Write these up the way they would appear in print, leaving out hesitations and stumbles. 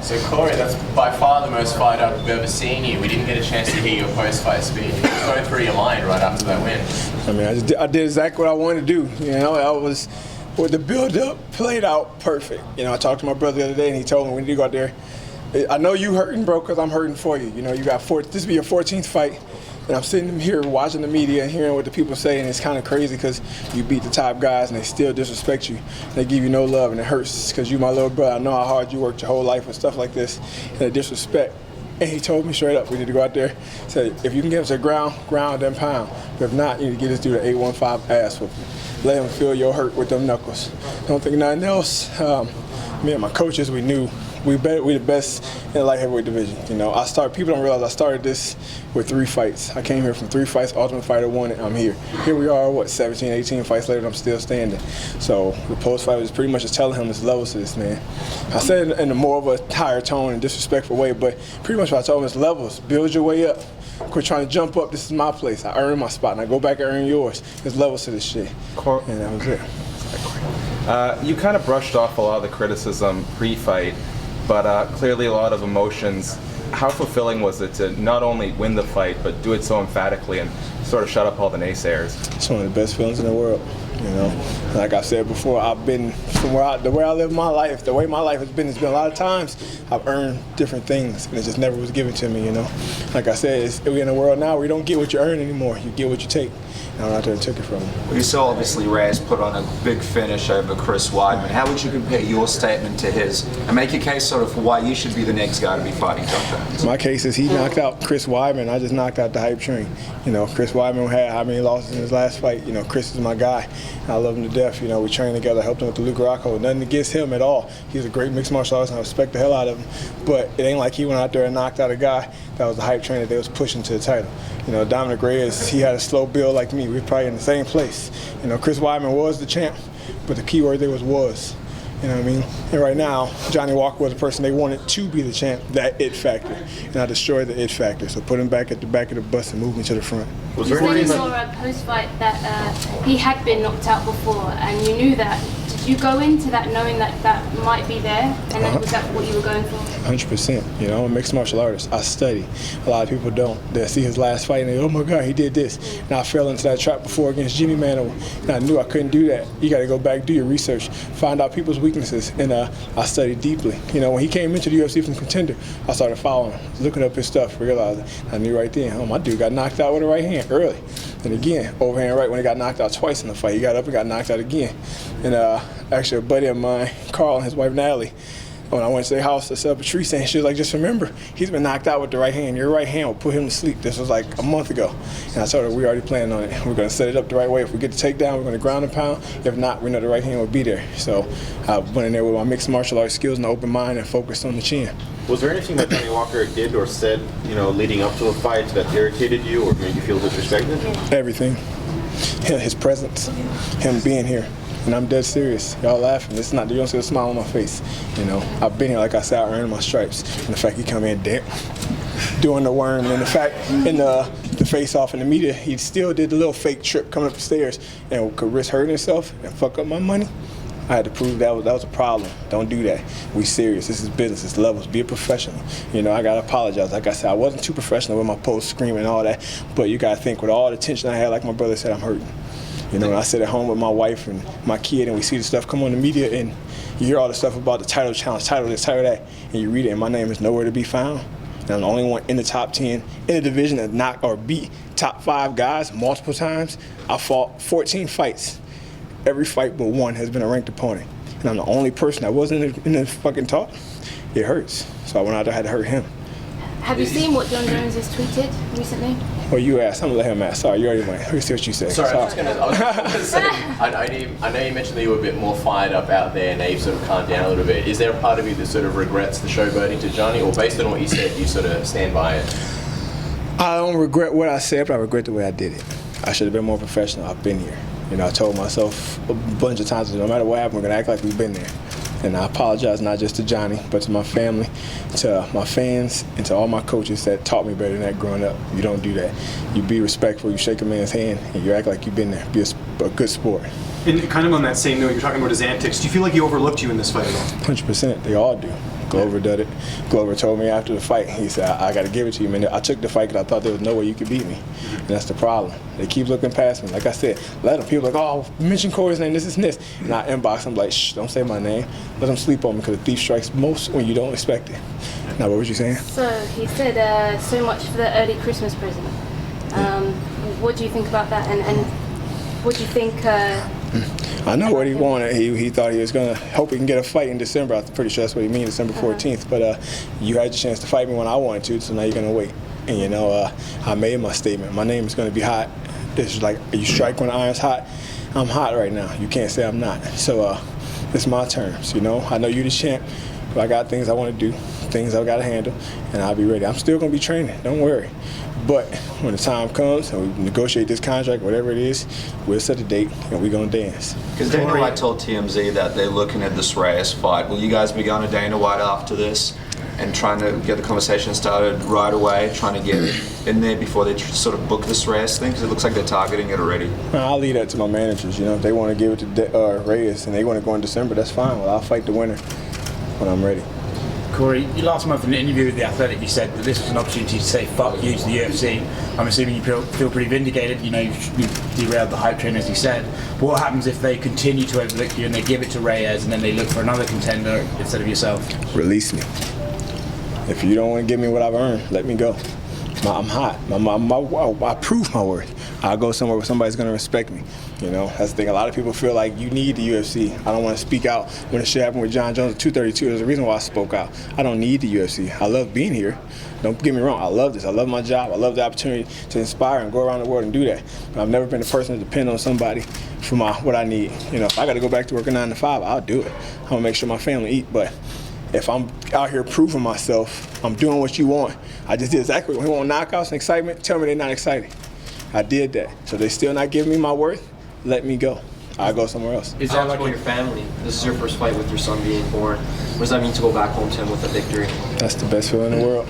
So Corey, that's by far the most fired up we've ever seen you. We didn't get a chance to hear your post-fight speech. What was going through your mind right after that win? I mean, I did exactly what I wanted to do. You know, I was, with the build-up, played out perfect. You know, I talked to my brother the other day, and he told me, we need to go out there. I know you hurting, bro, because I'm hurting for you. You know, you got this will be your 14th fight. And I'm sitting here watching the media and hearing what the people say, and it's kind of crazy because you beat the top guys and they still disrespect you. They give you no love, and it hurts because you my little brother. I know how hard you worked your whole life and stuff like this, and the disrespect. And he told me straight up, we need to go out there, say, if you can get him to the ground, then pound. But if not, you need to get this dude an 815 ass whooping. Let him feel your hurt with them knuckles. Don't think nothing else. Me and my coaches, we knew we the best in the light heavyweight division. You know, people don't realize I started this with 3 fights. I came here from 3 fights, Ultimate Fighter won it, I'm here. Here we are, 17, 18 fights later, and I'm still standing. So the post-fight was pretty much just telling him there's levels to this, man. I said it in a more of a higher tone and disrespectful way, but pretty much what I told him is levels. Build your way up. Quit trying to jump up. This is my place. I earned my spot, and I go back and earn yours. There's levels to this shit. And that was it. You kind of brushed off a lot of the criticism pre-fight, but clearly a lot of emotions. How fulfilling was it to not only win the fight, but do it so emphatically and sort of shut up all the naysayers? It's one of the best feelings in the world. You know, like I said before, I've been from the way I live my life, the way my life has been. It's been a lot of times I've earned different things, and it just never was given to me. You know, like I said, we're in a world now where you don't get what you earn anymore. You get what you take. And I went out there and took it from him. Well, you saw obviously Reyes put on a big finish over Chris Weidman. How would you compare your statement to his, and make a case sort of for why you should be the next guy to be fighting John Jones? My case is he knocked out Chris Weidman. I just knocked out the hype train. You know, Chris Weidman had how many losses in his last fight? You know, Chris is my guy. I love him to death. You know, we trained together, helped him with the Luke Rocco. Nothing against him at all. He's a great mixed martial artist, and I respect the hell out of him. But it ain't like he went out there and knocked out a guy that was the hype train that they was pushing to the title. You know, Dominic Reyes, he had a slow build like me. We were probably in the same place. You know, Chris Weidman was the champ, but the key word there was. You know what I mean? And right now, Johnny Walker was the person they wanted to be the champ, that it factor. And I destroyed the it factor. So put him back at the back of the bus and move me to the front. You said you saw a post-fight that he had been knocked out before, and you knew that. Did you go into that knowing that that might be there, and then was that what you were going for? 100%. You know, I'm a mixed martial artist. I study. A lot of people don't. They see his last fight and they go, oh my God, he did this. And I fell into that trap before against Jimmy Manuel, and I knew I couldn't do that. You got to go back, do your research, find out people's weaknesses, and I studied deeply. You know, when he came into the UFC from Contender, I started following him, looking up his stuff, realizing I knew right then, oh, my dude got knocked out with a right hand early. And again, overhand right when he got knocked out twice in the fight. He got up and got knocked out again. And actually a buddy of mine, Carl, and his wife Natalie, when I went to their house to set up a tree stand, she was like, just remember, he's been knocked out with the right hand. Your right hand will put him to sleep. This was like a month ago. And I told her, we already planned on it. We're going to set it up the right way. If we get the takedown, we're going to ground and pound. If not, we know the right hand will be there. So I went in there with my mixed martial arts skills and an open mind and focused on the chin. Was there anything that Johnny Walker did or said, you know, leading up to the fight that irritated you or made you feel disrespected? Everything. His presence, him being here. And I'm dead serious. Y'all laughing. It's not, you don't see a smile on my face. You know, I've been here, like I said, I earned my stripes. And the fact he come in dead, doing the worm, and the fact in the face-off in the media, he still did the little fake trip coming up the stairs and could risk hurting himself and fuck up my money. I had to prove that was a problem. Don't do that. We serious. This is business. It's levels. Be a professional. You know, I gotta apologize. Like I said, I wasn't too professional with my post screaming and all that. But you gotta think, with all the tension I had, like my brother said, I'm hurting. You know, I sit at home with my wife and my kid, and we see the stuff come on the media, and you hear all the stuff about the title challenge, title this, title that, and you read it, and my name is nowhere to be found. And I'm the only one in the top 10 in the division that knocked or beat top 5 guys multiple times. I fought 14 fights. Every fight but one has been a ranked opponent. And I'm the only person that wasn't in the fucking talk. It hurts. So I went out there, I had to hurt him. Have you seen what John Jones has tweeted recently? Well, you asked. I'm gonna let him ask. Sorry, you already went. Let me see what you said. Sorry, I was gonna say, I know you mentioned that you were a bit more fired up out there, and now you've sort of calmed down a little bit. Is there a part of you that sort of regrets the showboating to Johnny, or based on what you said, you sort of stand by it? I don't regret what I said, but I regret the way I did it. I should have been more professional. I've been here. You know, I told myself a bunch of times, no matter what happened, we're gonna act like we've been there. And I apologize not just to Johnny, but to my family, to my fans, and to all my coaches that taught me better than that growing up. You don't do that. You be respectful, you shake a man's hand, and you act like you've been there. Be a good sport. And kind of on that same note, you're talking about his antics. Do you feel like he overlooked you in this fight at all? 100%. They all do. Glover did it. Glover told me after the fight, he said, I got to give it to you, man. I took the fight because I thought there was no way you could beat me. And that's the problem. They keep looking past me. Like I said, let them. People are like, oh, mention Corey's name, this. And I inbox them like, shh, don't say my name. Let them sleep on me because a thief strikes most when you don't expect it. Now, what was you saying? So he said so much for the early Christmas present. What do you think about that? And what do you think? I know what he wanted. He thought he was going to hope he can get a fight in December. I'm pretty sure that's what he means, December 14th. But you had your chance to fight me when I wanted to, so now you're going to wait. And, you know, I made my statement. My name is going to be hot. It's like you strike when the iron's hot. I'm hot right now. You can't say I'm not. So it's my terms, you know. I know you're the champ, but I got things I want to do, things I've got to handle, and I'll be ready. I'm still going to be training. Don't worry. But when the time comes and we negotiate this contract, whatever it is, we'll set a date and we're going to dance. Because Dana White told TMZ that they're looking at this Reyes fight. Will you guys be going to Dana White after this and trying to get the conversation started right away, trying to get in there before they sort of book this Reyes thing? Because it looks like they're targeting it already. I'll leave that to my managers. You know, if they want to give it to Reyes and they want to go in December, that's fine. Well, I'll fight the winner when I'm ready. Corey, you last month in an interview with The Athletic, you said that this was an opportunity to say fuck you to the UFC. I'm assuming you feel pretty vindicated. You know, you've derailed the hype train, as you said. What happens if they continue to overlook you and they give it to Reyes and then they look for another contender instead of yourself? Release me. If you don't want to give me what I've earned, let me go. I'm hot. I prove my worth. I'll go somewhere where somebody's going to respect me. You know, that's the thing. A lot of people feel like you need the UFC. I don't want to speak out. When the shit happened with John Jones at 232, there's a reason why I spoke out. I don't need the UFC. I love being here. Don't get me wrong. I love this. I love my job. I love the opportunity to inspire and go around the world and do that. But I've never been a person to depend on somebody for what I need. You know, if I got to go back to working 9 to 5, I'll do it. I'm going to make sure my family eat. But if I'm out here proving myself, I'm doing what you want. I just did exactly what you want. Knockouts and excitement, tell me they're not excited. I did that. So they still not giving me my worth, let me go. I'll go somewhere else. Is that like your family? This is your first fight with your son being born. What does that mean to go back home to him with a victory? That's the best feeling in the world.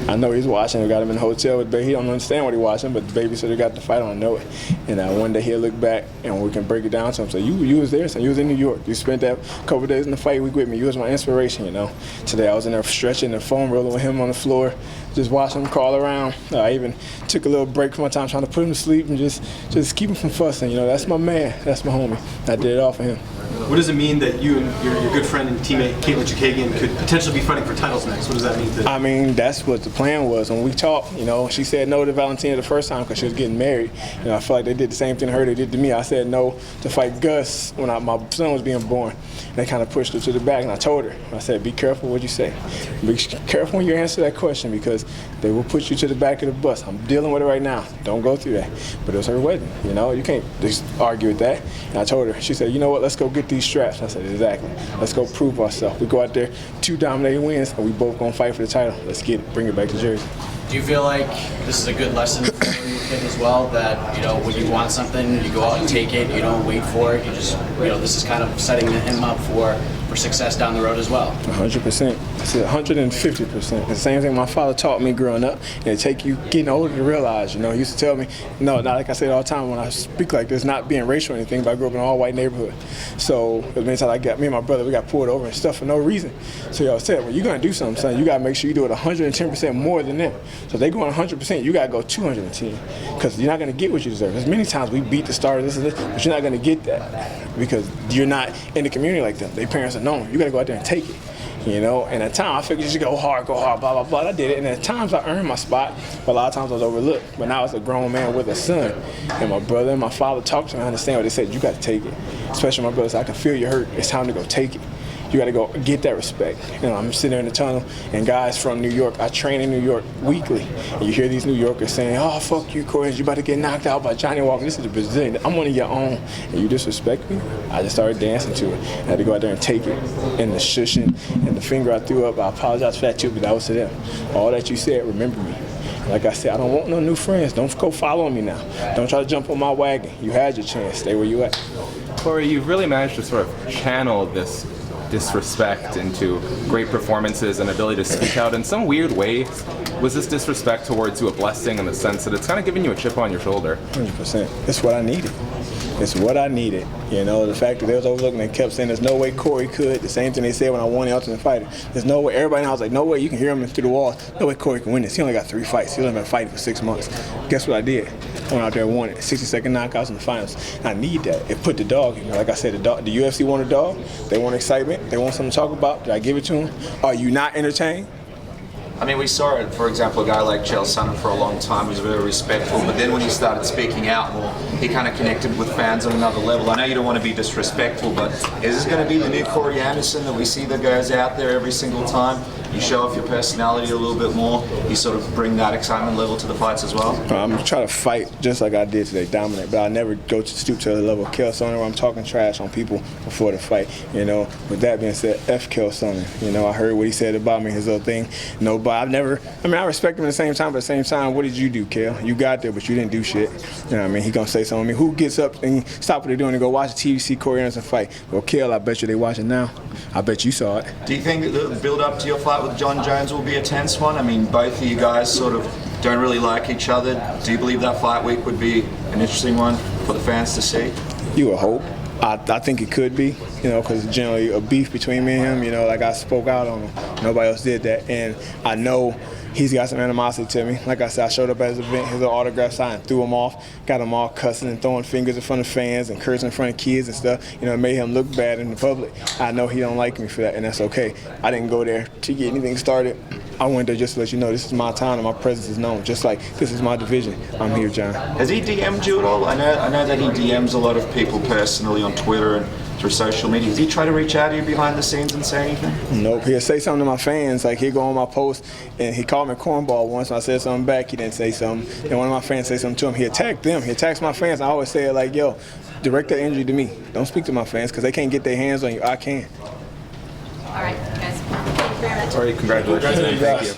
I know he's watching. We got him in the hotel with baby. He don't understand what he's watching, but the babysitter got the fight on. I know it. And one day he'll look back and we can break it down to him. Say, you was there, son. You was in New York. You spent that couple of days in the fight week with me. You was my inspiration, you know. Today I was in there stretching and foam rolling with him on the floor, just watching him crawl around. I even took a little break from my time trying to put him to sleep and just keep him from fussing. You know, that's my man. That's my homie. I did it all for him. What does it mean that you and your good friend and teammate Caitlin Chukagian could potentially be fighting for titles next? What does that mean? I mean, that's what the plan was. When we talked, you know, she said no to Valentina the first time because she was getting married. You know, I feel like they did the same thing to her they did to me. I said no to fight Gus when my son was being born. They kind of pushed her to the back, and I told her, I said, be careful what you say. Be careful when you answer that question because they will put you to the back of the bus. I'm dealing with it right now. Don't go through that. But it was her wedding, you know. You can't just argue with that. And I told her, she said, you know what, let's go get these straps. I said, exactly. Let's go prove ourselves. We go out there, 2 dominating wins, and we both going to fight for the title. Let's get it. Bring it back to Jersey. Do you feel like this is a good lesson for your kid as well, that, you know, when you want something, you go out and take it, you don't wait for it, you just, you know, this is kind of setting him up for success down the road as well? 100%. It's 150%. The same thing my father taught me growing up, and it take you getting older to realize, you know, he used to tell me, no, not like I say all the time when I speak like this, not being racial or anything, but I grew up in an all-white neighborhood. So as many times me and my brother, we got pulled over and stuff for no reason. So y'all said, well, you're going to do something, son, you got to make sure you do it 110% more than them. So if they going 100%, you got to go 210 because you're not going to get what you deserve. There's many times we beat the star, this and this, but you're not going to get that because you're not in the community like them. Their parents are known. You got to go out there and take it. You know, and at times I figured you should go hard, blah, blah, blah. I did it, and at times I earned my spot, but a lot of times I was overlooked. But now as a grown man with a son, and my brother and my father talked to me, I understand what they said. You got to take it. Especially my brother said, I can feel you hurt. It's time to go take it. You got to go get that respect. You know, I'm sitting there in the tunnel, and guys from New York, I train in New York weekly, and you hear these New Yorkers saying, oh, fuck you, Corey, you about to get knocked out by Johnny Walker. This is a Brazilian. I'm one of your own, and you disrespect me? I just started dancing to it. I had to go out there and take it, and the shushing, and the finger I threw up, I apologize for that too, but that was to them. All that you said, remember me. Like I said, I don't want no new friends. Don't go following me now. Don't try to jump on my wagon. You had your chance. Stay where you at. Corey, you've really managed to sort of channel this disrespect into great performances and ability to speak out. In some weird way, was this disrespect towards you a blessing in the sense that it's kind of giving you a chip on your shoulder? 100%. That's what I needed. It's what I needed. You know, the fact that they was overlooking and kept saying there's no way Corey could. The same thing they said when I won the Ultimate Fighter. There's no way. Everybody now was like, no way. You can hear him through the walls. No way Corey can win this. He only got 3 fights. He only been fighting for 6 months. Guess what I did? I went out there and won it. 60-second knockouts in the finals. I need that. It put the dog in me. Like I said, the UFC want a dog. They want excitement. They want something to talk about. Did I give it to them? Are you not entertained? I mean, we saw it, for example, a guy like Chael Sonnen for a long time was very respectful, but then when he started speaking out more, he kind of connected with fans on another level. I know you don't want to be disrespectful, but is this going to be the new Corey Anderson that we see that goes out there every single time? You show off your personality a little bit more, you sort of bring that excitement level to the fights as well? I'm going to try to fight just like I did today, dominate, but I never go to stoop to the level of Chael Sonnen where I'm talking trash on people before the fight. You know, with that being said, F Chael Sonnen. You know, I heard what he said about me, his little thing. No, but I've never, I respect him at the same time, but at the same time, what did you do, Chael? You got there, but you didn't do shit. You know what I mean? He going to say something to me. Who gets up and stop what they're doing and go watch the TV, see Corey Anderson fight? Well, Chael, I bet you they watching now. I bet you saw it. Do you think that the build-up to your fight with John Jones will be a tense one? I mean, both of you guys sort of don't really like each other. Do you believe that fight week would be an interesting one for the fans to see? You would hope. I think it could be, you know, because generally a beef between me and him, you know, like I spoke out on him. Nobody else did that. And I know he's got some animosity to me. Like I said, I showed up at his event, his little autograph sign, threw him off, got him all cussing and throwing fingers in front of fans and cursing in front of kids and stuff. You know, it made him look bad in the public. I know he don't like me for that, and that's okay. I didn't go there to get anything started. I went there just to let you know this is my town and my presence is known. Just like this is my division. I'm here, John. Has he DM'd you at all? I know that he DMs a lot of people personally on Twitter and through social media. Does he try to reach out to you behind the scenes and say anything? Nope. He'll say something to my fans. Like he'll go on my post and he called me cornball once. When I said something back, he didn't say something. And one of my fans said something to him. He attacked them. He attacks my fans. I always say it like, yo, direct that injury to me. Don't speak to my fans because they can't get their hands on you. I can. All right, guys. Thank you very much. All right, congratulations. Thank you.